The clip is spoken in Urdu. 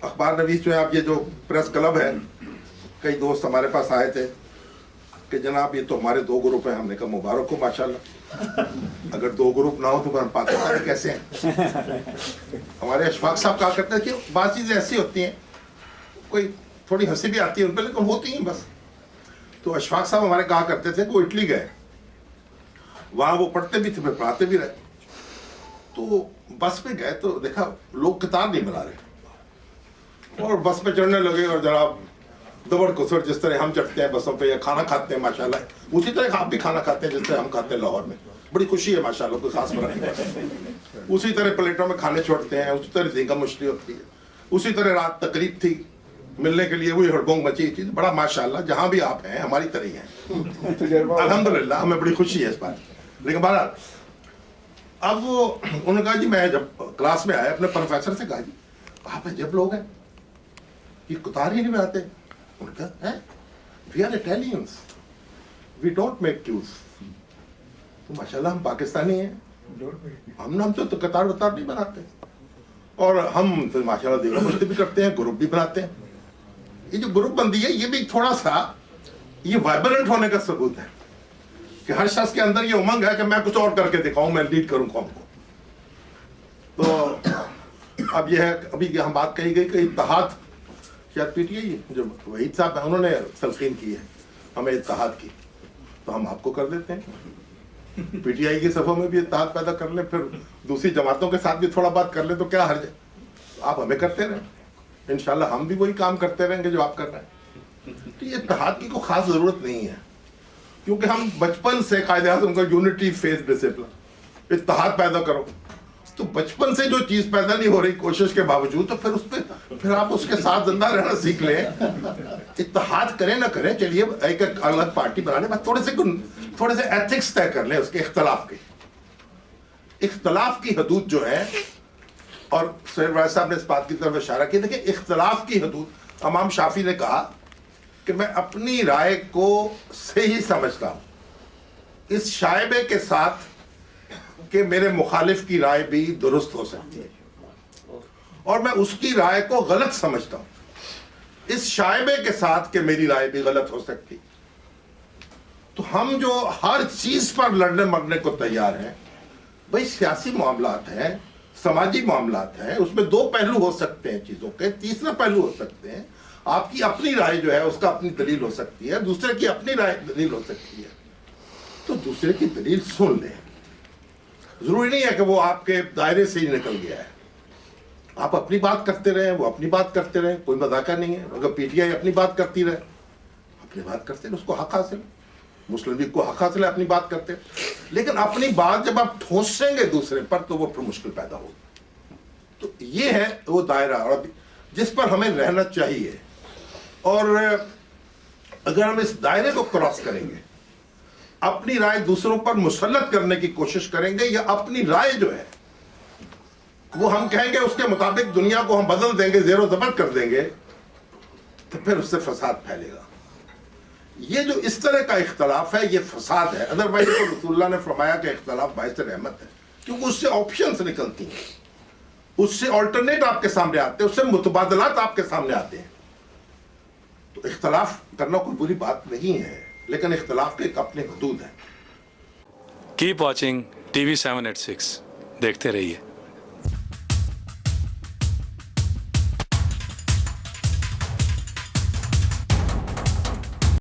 اخبار نویس جو ہے آپ یہ جو پریس کلب ہے کئی دوست ہمارے پاس آئے تھے کہ جناب یہ تو ہمارے 2 گروپ ہیں. ہم نے کہا مبارک ہو ماشاءاللہ, اگر 2 گروپ نہ ہو تو ہم پاکستانی کیسے ہیں. ہمارے اشفاق صاحب کہا کرتے ہیں کہ بعض چیزیں ایسی ہوتی ہیں کوئی تھوڑی ہنسی بھی آتی ہے ان پہ لیکن ہوتی ہیں بس. تو اشفاق صاحب ہمارے کہا کرتے تھے کہ وہ اٹلی گئے, وہاں وہ پڑھتے بھی تھے پھر پڑھاتے بھی رہے. تو بس میں گئے تو دیکھا لوگ قطار نہیں بنا رہے اور بس پہ چڑھنے لگے اور جناب دبڑ کسر جس طرح ہم چڑھتے ہیں بسوں پہ یا کھانا کھاتے ہیں ماشاءاللہ اسی طرح آپ بھی کھانا کھاتے ہیں جس طرح ہم کھاتے ہیں لاہور میں. بڑی خوشی ہے ماشاءاللہ, کوئی خاص فرق نہیں. اسی طرح پلیٹوں میں کھانے چھوڑتے ہیں, اسی طرح دیگا مچھلی ہوتی ہے, اسی طرح رات تقریب تھی ملنے کے لیے وہی ہڑبونگ مچی چیز. بڑا ماشاءاللہ جہاں بھی آپ ہیں ہماری طرح ہی ہیں الحمدللہ, ہمیں بڑی خوشی ہے اس بات. لیکن بہرحال اب وہ انہوں نے کہا جی میں جب کلاس میں آیا اپنے پروفیسر سے کہا جی آپ عجب لوگ ہیں یہ قطار ہی نہیں بناتے. انہوں نے کہا we are Italians we don't make queues. تو ماشاءاللہ ہم پاکستانی ہیں, ہم تو قطار وطار نہیں بناتے اور ہم ماشاءاللہ دیگر مشتے بھی کرتے ہیں, گروپ بھی بناتے ہیں. یہ جو گروپ بندی ہے یہ بھی تھوڑا سا یہ وائبرنٹ ہونے کا ثبوت ہے کہ ہر شخص کے اندر یہ امنگ ہے کہ میں کچھ اور کر کے دکھاؤں, میں لیڈ کروں قوم کو. تو اب یہ ہے ابھی یہاں بات کہی گئی کہ اتحاد شاید پی ٹی آئی جو وحید صاحب ہیں انہوں نے تلقین کی ہے ہمیں اتحاد کی, تو ہم آپ کو کر دیتے ہیں. پی ٹی آئی کی صفوں میں بھی اتحاد پیدا کر لیں, پھر دوسری جماعتوں کے ساتھ بھی تھوڑا بات کر لیں تو کیا حرج ہے. آپ ہمیں کرتے رہیں, انشاءاللہ ہم بھی وہی کام کرتے رہیں گے جو آپ کر رہے ہیں. تو یہ اتحاد کی کوئی خاص ضرورت نہیں ہے کیونکہ ہم بچپن سے قائد اعظم کا یونٹی فیس ڈسپلن اتحاد پیدا کرو. تو بچپن سے جو چیز پیدا نہیں ہو رہی کوشش کے باوجود تو پھر آپ اس کے ساتھ زندہ رہنا سیکھ لیں. اتحاد کریں نہ کریں, چلیے ایک الگ پارٹی بنا لیں, بس تھوڑے سے ایتھکس طے کر لیں اس کے اختلاف کی حدود جو ہے. اور سہیل وائز صاحب نے اس بات کی طرف اشارہ کیا دیکھیں اختلاف کی حدود امام شافعی نے کہا کہ میں اپنی رائے کو صحیح سمجھتا ہوں اس شائبے کے ساتھ کہ میرے مخالف کی رائے بھی درست ہو سکتی ہے اور میں اس کی رائے کو غلط سمجھتا ہوں اس شائبے کے ساتھ کہ میری رائے بھی غلط ہو سکتی. تو ہم جو ہر چیز پر لڑنے مرنے کو تیار ہیں, بھئی سیاسی معاملات ہیں, سماجی معاملات ہیں, اس میں 2 پہلو ہو سکتے ہیں چیزوں کے, تیسرا پہلو ہو سکتے ہیں آپ کی اپنی رائے جو ہے اس کا اپنی دلیل ہو سکتی ہے, دوسرے کی اپنی رائے دلیل ہو سکتی ہے. تو دوسرے کی دلیل سن لیں, ضروری نہیں ہے کہ وہ آپ کے دائرے سے ہی نکل گیا ہے. آپ اپنی بات کرتے رہیں, وہ اپنی بات کرتے رہیں, کوئی مذاکرہ نہیں ہے. اگر پی ٹی آئی اپنی بات کرتی رہے, اپنی بات کرتے رہے, اس کو حق حاصل, مسلم لیگ کو حق حاصل ہے اپنی بات کرتے, لیکن اپنی بات جب آپ ٹھونسیں گے دوسرے پر تو وہ پھر مشکل پیدا ہوگی. تو یہ ہے وہ دائرہ اور جس پر ہمیں رہنا چاہیے. اور اگر ہم اس دائرے کو کراس کریں گے, اپنی رائے دوسروں پر مسلط کرنے کی کوشش کریں گے, یا اپنی رائے جو ہے وہ ہم کہیں گے اس کے مطابق دنیا کو ہم بدل دیں گے, زیر و زبر کر دیں گے, تو پھر اس سے فساد پھیلے گا. یہ جو اس طرح کا اختلاف ہے یہ فساد ہے. ادروائز تو رسول اللہ نے فرمایا کہ اختلاف باعث رحمت ہے, کیونکہ اس سے آپشنز نکلتی ہیں, اس سے آلٹرنیٹ آپ کے سامنے آتے ہیں, اس سے متبادلات آپ کے سامنے آتے ہیں. تو اختلاف کرنا کوئی بری بات نہیں ہے, لیکن اختلاف کے ایک اپنے حدود ہیں. کیپ واچنگ TV 786, دیکھتے رہیے.